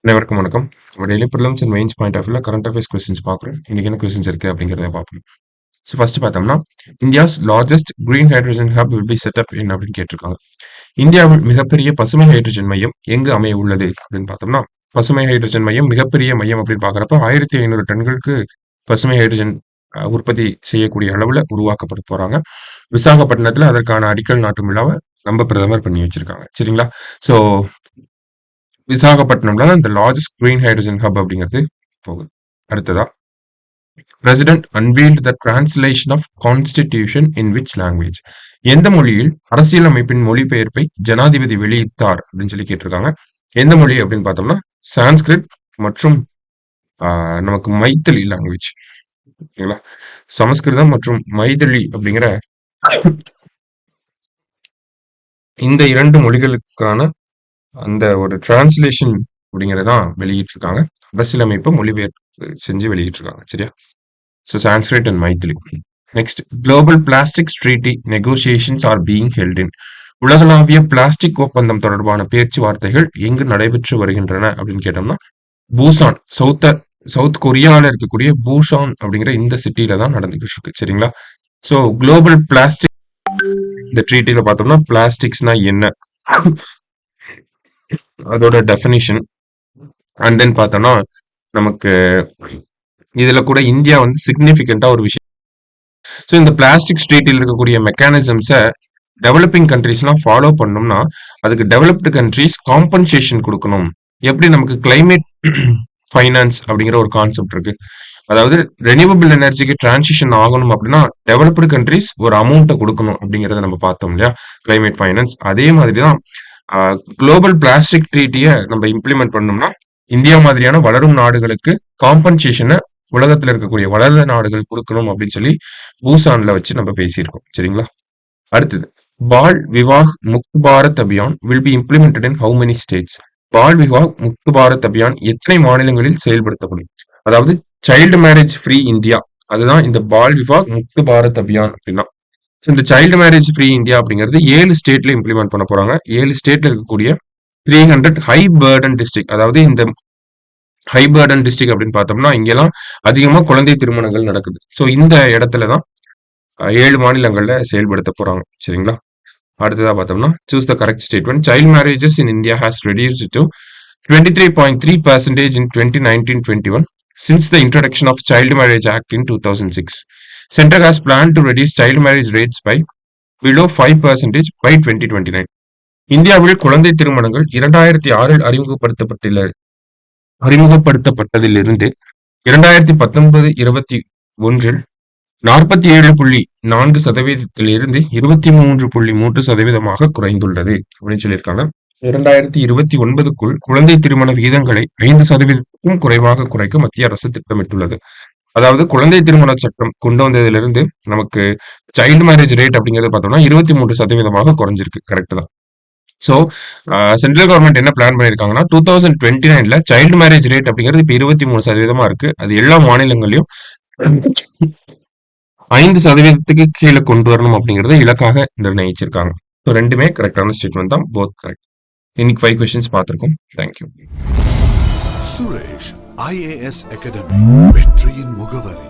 அனைவருக்கும் வணக்கம். நம்ம daily prelims and mains point of வியூல கரண்ட் அஃபேர்ஸ் கொஸ்டின்ஸ் பார்க்குறோம். இன்னைக்கு என்ன கொஸ்டின்ஸ் இருக்கு அப்படிங்கிறத பார்ப்போம். ஸோ ஃபர்ஸ்ட் பார்த்தோம்னா, India's largest green hydrogen hub will be set up in அப்படின்னு கேட்டிருக்காங்க. இந்தியாவில் மிகப்பெரிய பசுமை ஹைட்ரஜன் மையம் எங்கு அமைய உள்ளது அப்படின்னு பார்த்தோம்னா, பசுமை ஹைட்ரஜன் மையம் மிகப்பெரிய மையம் அப்படின்னு பார்க்குறப்ப 1500 டன்களுக்கு பசுமை ஹைட்ரஜன் உற்பத்தி செய்யக்கூடிய அளவில் உருவாக்கப்பட போறாங்க. விசாகப்பட்டினத்தில் அதற்கான அடிக்கல் நாட்டும் விழாவை நம்ம பிரதமர் பண்ணி வச்சிருக்காங்க. சரிங்களா? ஸோ விசாகப்பட்டினம்ல இந்த லார்ஜஸ்ட் கிரீன் ஹைட்ரஜன் ஹப் அப்படிங்கிறது போகுது. அடுத்ததா, president unveiled the translation of constitution in which language? எந்த மொழியில் அரசியலமைப்பின் மொழிபெயர்ப்பை ஜனாதிபதி வெளியிட்டார் அப்படின்னு சொல்லி கேட்டிருக்காங்க. எந்த மொழி அப்படின்னு பார்த்தோம்னா, சான்ஸ்கிரிட் மற்றும் நமக்கு மைத்திலி லாங்குவேஜ். ஓகேங்களா? சமஸ்கிருதம் மற்றும் மைதிலி அப்படிங்கிற இந்த 2 மொழிகளுக்கான அந்த ஒரு டிரான்ஸ்லேஷன் அப்படிங்கிறதான் வெளியிட்டிருக்காங்க. அரசியலமைப்பு மொழிபெயர்ப்பு செஞ்சு வெளியிட்டிருக்காங்க. சரியா? So Sanskrit and Maithili. Next, global plastics treaty negotiations are being held in. உலகளாவிய பிளாஸ்டிக் ஒப்பந்தம் தொடர்பான பேச்சுவார்த்தைகள் எங்கு நடைபெற்று வருகின்றன அப்படின்னு கேட்டோம்னா, பூசான், சவுத் கொரியாவில் இருக்கக்கூடிய பூசான் அப்படிங்கிற இந்த சிட்டியில தான் நடந்துகிட்டு இருக்கு. சரிங்களா? ஸோ குளோபல் பிளாஸ்டிக் இந்த ட்ரீட்டில பார்த்தோம்னா, பிளாஸ்டிக்ஸ்னா என்ன, அதோட டெஃபினிஷன், அண்ட் தென் பார்த்தோம்னா நமக்கு இதுல கூட இந்தியா வந்து சிக்னிபிகண்டா ஒரு விஷயம். ஸோ இந்த பிளாஸ்டிக் ஸ்ட்ரீட்டில் இருக்கக்கூடிய மெக்கானிசம்ஸை டெவலப்பிங் கண்ட்ரீஸ்லாம் ஃபாலோ பண்ணோம்னா அதுக்கு டெவலப்டு கண்ட்ரீஸ் காம்பன்சேஷன் கொடுக்கணும். எப்படி நமக்கு கிளைமேட் ஃபைனான்ஸ் அப்படிங்கிற ஒரு கான்செப்ட் இருக்கு. அதாவது ரெனியூவபிள் எனர்ஜிக்கு டிரான்சிஷன் ஆகணும் அப்படின்னா டெவலப்டு கண்ட்ரீஸ் ஒரு அமௌண்ட்டை கொடுக்கணும் அப்படிங்கிறத நம்ம பார்த்தோம் இல்லையா, கிளைமேட் ஃபைனான்ஸ். அதே மாதிரி தான் குளோபல் பிளாஸ்டிக் ட்ரீட்டியை நம்ம இம்ப்ளிமெண்ட் பண்ணோம்னா இந்தியா மாதிரியான வளரும் நாடுகளுக்கு காம்பன்சேஷனை உலகத்துல இருக்கக்கூடிய வளர்ந்த நாடுகள் கொடுக்கணும் அப்படின்னு சொல்லி பூசான்ல வச்சு நம்ம பேசியிருக்கோம். சரிங்களா? அடுத்தது, Bal Vivah Mukt Bharat Abhiyan will be implemented in how many states? Bal Vivah Mukt Bharat Abhiyan எத்தனை மாநிலங்களில் செயல்படுத்தப்படும்? அதாவது சைல்டு மேரேஜ் ஃப்ரீ இந்தியா, அதுதான் இந்த பால் விவாஹ் முக்த் பாரத் அபியான் அப்படின்னா. இந்த சைல்டு மேரேஜ் ஃப்ரீ இந்தியா அப்படிங்கிறது 7 ஸ்டேட்ல இம்ப்ளிமெண்ட் பண்ண போறாங்க. 7 ஸ்டேட்ல இருக்கக்கூடிய 300 ஹை பர்டன் டிஸ்ட்ரிக்ட், அதாவது இந்த ஹை பர்டன் டிஸ்ட்ரிக்ட் அப்படின்னு பார்த்தோம்னா இங்கெல்லாம் அதிகமா குழந்தை திருமணங்கள் நடக்குது. ஸோ இந்த இடத்துலதான் 7 மாநிலங்கள்ல செயல்படுத்த போறாங்க. சரிங்களா? அடுத்ததா பார்த்தோம்னா, choose the correct statement. Child marriages in India has reduced to 23.3% in 2019-21 since the introduction of Child Marriage Act in 2006. Center has planned to reduce child marriage rates by below 5% by 2029. இந்தியாவில் குழந்தை திருமணங்கள் 2006 அறிமுகப்படுத்தப்பட்டதிலிருந்து 2019-21 47.4%இலிருந்து 23.3% குறைந்துள்ளது அப்படின்னு சொல்லியிருக்காங்க. 2029க்குள் குழந்தை திருமண விகிதங்களை 5%க்கும் குறைவாக குறைக்க மத்திய அரசு திட்டமிட்டுள்ளது. அதாவது குழந்தை திருமண சட்டம் கொண்டு வந்ததிலிருந்து நமக்கு சைல்டு மேரேஜ் ரேட் அப்படிங்கிறது பார்த்தோம்னா 23% குறைஞ்சிருக்கு. கரெக்ட் தான். ஸோ சென்ட்ரல் கவர்மெண்ட் என்ன பிளான் பண்ணியிருக்காங்கன்னா 2029ல சைல்டு மேரேஜ் ரேட் அப்படிங்கிறது இப்போ 23% இருக்கு. அது எல்லா மாநிலங்களையும் 5%க்கு கீழே கொண்டு வரணும் அப்படிங்கறத இலக்காக நிர்ணயிச்சிருக்காங்க. ஸோ ரெண்டுமே கரெக்டான ஸ்டேட்மெண்ட் தான், போத் கரெக்ட். இன்னைக்கு 5 கொஸ்டின்ஸ் பார்த்திருக்கோம். தேங்க்யூ. சுரேஷ் IAS அகாடமி, வெற்றியின் முகவரி.